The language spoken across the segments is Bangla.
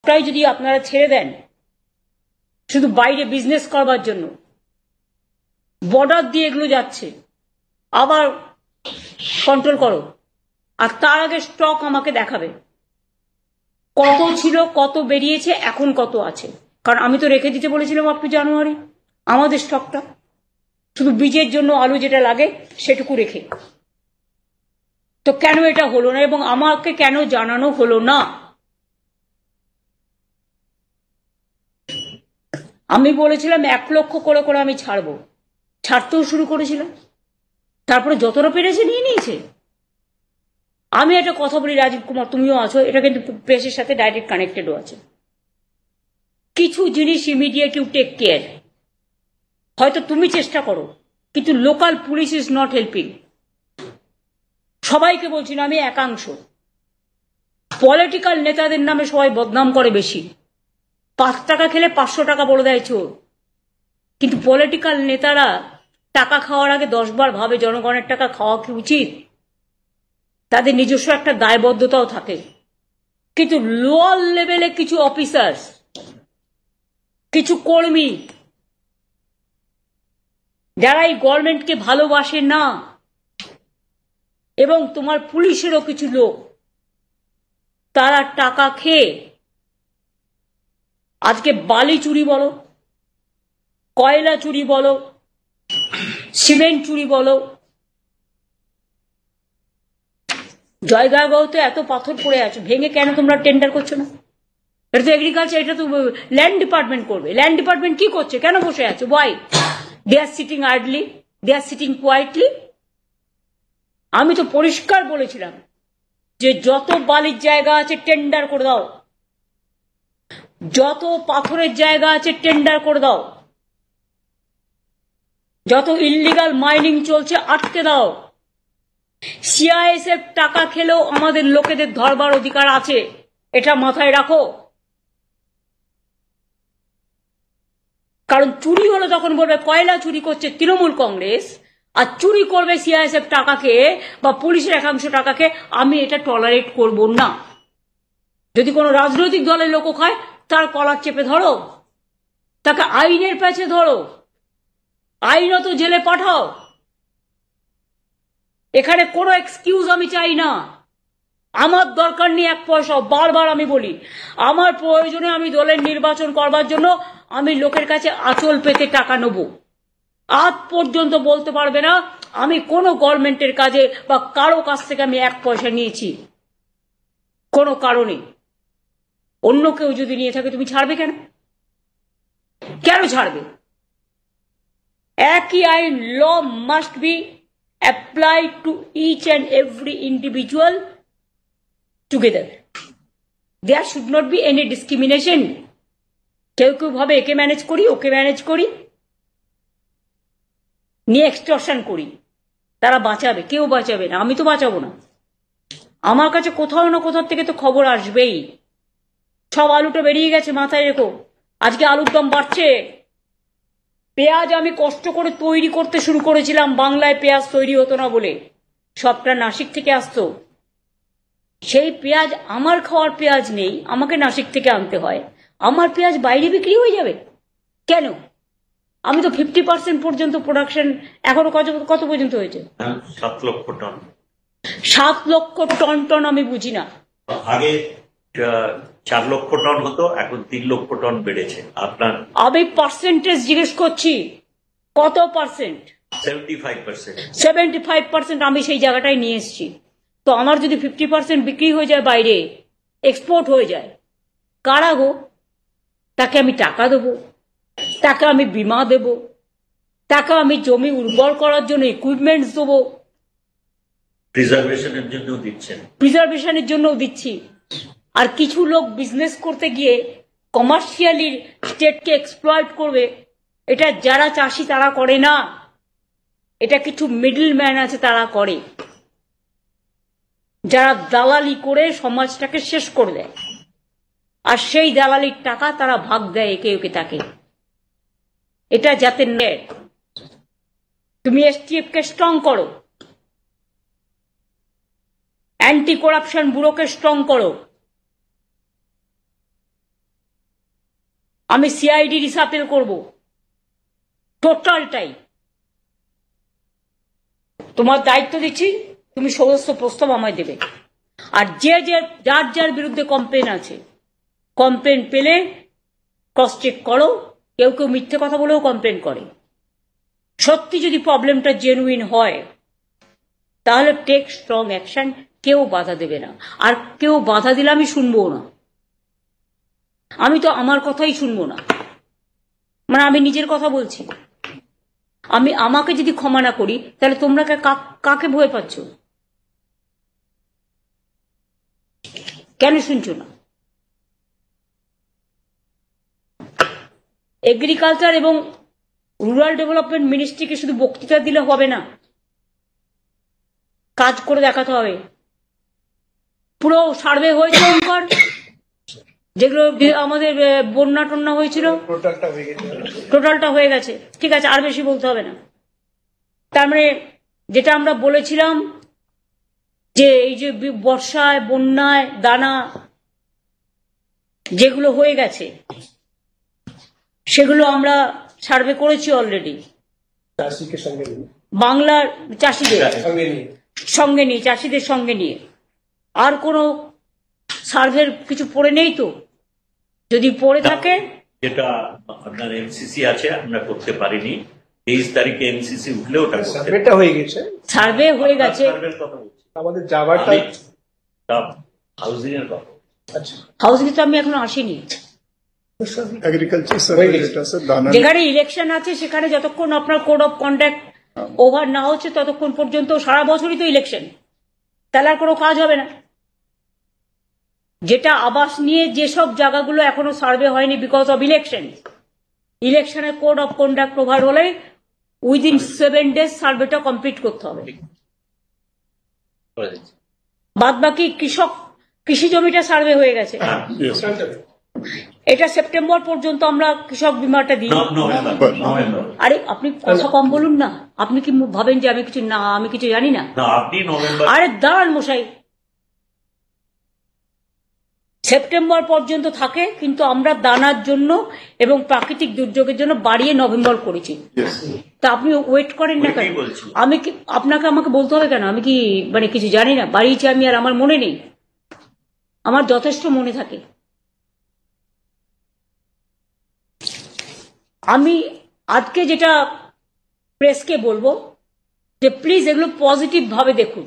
সবটাই যদি আপনারা ছেড়ে দেন শুধু বাইরে বিজনেস করবার জন্য, বর্ডার দিয়ে এগুলো যাচ্ছে, আবার কন্ট্রোল করো। আর তার আগে স্টক আমাকে দেখাবে কত ছিল, কত বেরিয়েছে, এখন কত আছে। কারণ আমি তো রেখে দিতে বলেছিলাম আপ টু জানুয়ারি আমাদের স্টকটা, শুধু বীজের জন্য আলু যেটা লাগে সেটুকু রেখে। তো কেন এটা হলো না এবং আমাকে কেন জানানো হলো না? আমি বলেছিলাম 1 লক্ষ করে করে আমি ছাড়বো, ছাড়তেও শুরু করেছিলাম, তারপরে যতটা পেরেছে নিয়ে নিয়েছে। আমি একটা কথা বলি, রাজীব কুমার তুমিও আছো, এটা কিন্তু প্রেসের সাথে ডাইরেক্ট কানেক্টেডও আছে। কিছু জিনিস ইমিডিয়েট ইউ টেক কেয়ার, হয়তো তুমি চেষ্টা করো, কিন্তু local police is not helping. সবাইকে বলছি না, আমি একাংশ। পলিটিক্যাল নেতাদের নামে সবাই বদনাম করে বেশি, 5 টাকা খেলে 500 টাকা বলে দেয় চোর। কিন্তু পলিটিক্যাল নেতারা টাকা খাওয়ার আগে 10 বার ভাবে জনগণের টাকা খাওয়া কি উচিত। তাদের নিজস্ব একটা দায়বদ্ধতাও থাকে। কিন্তু লোয়ার লেভেলে কিছু অফিসার্স, কিছু কর্মী যারা এই গভর্নমেন্টকে ভালোবাসে না, এবং তোমার পুলিশেরও কিছু লোক, তারা টাকা খেয়ে আজকে বালি চুরি বলো, কয়লা চুরি বলো, সিমেন্ট চুরি বলো, জয়গাঁওতে এত পাথর পড়ে আছে, ভেঙে কেন তোমরা টেন্ডার করছো না? এটা তো এগ্রিকালচার, এটা তো ল্যান্ড ডিপার্টমেন্ট করবে। ল্যান্ড ডিপার্টমেন্ট কি করছে? কেন বসে আছো? Why they are sitting idly, they are sitting quietly? আমি তো পরিষ্কার বলেছিলাম যে যত বালির জায়গা আছে টেন্ডার করে দাও, যত পাথরের জায়গা আছে টেন্ডার করে দাও, যত ইল্লিগাল মাইনিং চলছে আটকে দাও। সিআইএসএফ টাকা খেলেও আমাদের লোকেদের ধরবার অধিকার আছে, এটা মাথায় রাখো। কারণ চুরি হলে তখন বলবে কয়লা চুরি করছে তৃণমূল কংগ্রেস, আর চুরি করবে সিআইএসএফ টাকাকে বা পুলিশের একাংশ টাকাকে, আমি এটা টলারেট করব না। যদি কোনো রাজনৈতিক দলের লোক খায় তার কলার চেপে ধরো, তাকে আইনের পেছে ধরো, আইনত জেলে পাঠাও। এখানে কোনো এক্সকিউজ আমি চাই না। আমার দরকার নেই 1 পয়সা। বারবার আমি বলি, আমার প্রয়োজনে আমি দলের নির্বাচন করবার জন্য আমি লোকের কাছে আঁচল পেতে টাকা নেব। আজ পর্যন্ত বলতে পারবে না আমি কোনো গভর্নমেন্টের কাজে বা কারো কাছ থেকে আমি 1 পয়সা নিয়েছি, কোনো কারণে। অন্য কেউ যদি নিয়ে থাকে তুমি ছাড়বে কেন? কেন ছাড়বে? একই আইন, law must be applied to each and every individual together. There should not be any discrimination. কেউ কেউ ভাবে একে ম্যানেজ করি, ওকে ম্যানেজ করি, নিয়ে এক্সটর্শন করি, তারা বাঁচাবে। কেউ বাঁচাবে না, আমি তো বাঁচাবো না। আমার কাছে কোথাও না কোথাও থেকে তো খবর আসবেই। সব আলুটা বেরিয়ে গেছে, মাথায় রেখো। আজকে আলুর দাম বাড়ছে। পেঁয়াজ আমি কষ্ট করে তৈরি করতে শুরু করেছিলাম, বাংলায় পেঁয়াজ তৈরি হতো না বলে, সবটা নাসিক থেকে আসতো। সেই পেঁয়াজ আমার খাওয়ার পেঁয়াজ নেই, আমাকে নাসিক থেকে আনতে হয়। আমার পেঁয়াজ বাইরে বিক্রি হয়ে যাবে কেন? আমি তো 50% পর্যন্ত প্রোডাকশন, এখনো কত পর্যন্ত হয়েছে? 7 লক্ষ টন। 7 লক্ষ টন টন আমি বুঝি না। আগে 4 লক্ষ টন হতো, এখন 3 লক্ষ টন বেড়েছে। আপনার আমি পার্সেন্টেজ জিজ্ঞেস করছি, কত পার্সেন্ট? 75%। 75% আমি সেই জায়গাটায় নিয়ে এসেছি। তো আমার যদি 50% বিক্রি হয়ে যায়, বাইরে এক্সপোর্ট হয়ে যায়, কারা গো? তাকে আমি টাকা দেবো, তাকে আমি বিমা দেব, তাকে আমি জমি উর্বর করার জন্য ইকুইপমেন্টস দেবো, প্রিজার্ভেশনের জন্য দিচ্ছেন, প্রিজার্ভেশনের জন্য দিচ্ছি। আর কিছু লোক বিজনেস করতে গিয়ে কমার্শিয়ালি স্টেটকে এক্সপ্লয়েট করবে। এটা যারা চাষি তারা করে না, এটা কিছু মিডল ম্যান আছে তারা করে, যারা দালালি করে সমাজটাকে শেষ করে দেয়। আর সেই দালালির টাকা তারা ভাগ দেয় একে একে তাকে। এটা যাতে নেয়। তুমি এসটিএফ কে স্ট্রং করো, অ্যান্টি করাপশন ব্যুরোকে স্ট্রং করো, আমি সিআইডি রিসাপেল করব, টোটালটাই। তোমার দায়িত্ব দিচ্ছি, তুমি সমস্ত প্রস্তাব আমায় দেবে। আর যার যার বিরুদ্ধে কমপ্লেন আছে, কমপ্লেন পেলে ক্রস চেক করো। কেউ কেউ মিথ্যে কথা বলেও কমপ্লেন করে। সত্যি যদি প্রবলেমটা জেনুইন হয় তাহলে টেক স্ট্রং অ্যাকশন। কেউ বাধা দেবে না, আর কেউ বাধা দিলে আমি শুনবো না। আমি তো আমার কথাই শুনবো না, মানে আমি নিজের কথা বলছি। আমাকে যদি ক্ষমা না করি তাহলে তোমরা কাকে ভয় পাচ্ছ? কেন শুনছো না? এগ্রিকালচার এবং রুরাল ডেভেলপমেন্ট মিনিস্ট্রিকে শুধু বক্তৃতা দিলে হবে না, কাজ করে দেখাতে হবে। পুরো সার্ভে হয়েছে ওখানকার, যেগুলো আমাদের বন্যা টন্যা হয়েছিল, টোটালটা হয়ে গেছে। ঠিক আছে, আর বেশি বলতে হবে না। তার মানে যেটা আমরা বলেছিলাম যে এই যে বর্ষায় বন্যায় দানা যেগুলো হয়ে গেছে সেগুলো আমরা সার্ভে করেছি অলরেডি। বাংলার চাষিদের সঙ্গে নিয়ে, চাষিদের সঙ্গে নিয়ে। আর কোনো সার্ভের কিছু পড়ে নেই তো? যদি পড়ে থাকে, যেটা আপনার এমসিসি আছে আমরা করতে পারিনি, 23 তারিখে এমসিসি উঠলে ওটা সার্ভেটা হয়ে গেছে, সার্ভে হয়ে গেছে। আমাদের যাওয়াটা হাউজিং এর কথা। আচ্ছা, হাউজিং তো আমি এখনো আসিনি। এগ্রিকালচার সার্ভে যেখানে ইলেকশন আছে সেখানে যতক্ষণ আপনার কোড অফ কন্ডাক্ট ওভার না হচ্ছে ততক্ষণ পর্যন্ত সারা বছরই তো ইলেকশন, তাহলে আর কোনো কাজ হবে না। যেটা আবাস নিয়ে যেসব জায়গাগুলো এখনো সার্ভে হয়নি বিকজ অফ ইলেকশন, ইলেকশনের কোড অফ কন্ডাক্ট ওভার হলে উইদিন 7 days সার্ভেটা কমপ্লিট করতে হবে। বাদ বাকি কৃষি জমিটা সার্ভে হয়ে গেছে। এটা সেপ্টেম্বর পর্যন্ত আমরা কৃষক বিমাটা দিই। আরে আপনি কথা কম বলুন না, আপনি কি ভাবেন যে আমি কিছু জানি না? আরে দাঁড়ান মশাই, সেপ্টেম্বর পর্যন্ত থাকে, কিন্তু আমরা দানার জন্য এবং প্রাকৃতিক দুর্যোগের জন্য বাড়িয়ে নভেম্বর করেছি। তা আপনি ওয়েট করেন না কেন? আমি কি আমাকে বলতে হবে কেন? আমি কি মানে কিছু জানি না? বাড়িয়েছি আমি, আর আমার মনে নেই? আমার যথেষ্ট মনে থাকে। আমি আজকে যেটা প্রেসকে বলবো যে প্লিজ এগুলো পজিটিভ ভাবে দেখুন,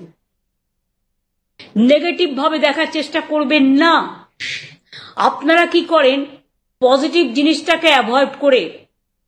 নেগেটিভ ভাবে দেখার চেষ্টা করবেন না। আপনারা কি করেন, পজিটিভ জিনিসটাকে অ্যাভয়েড করে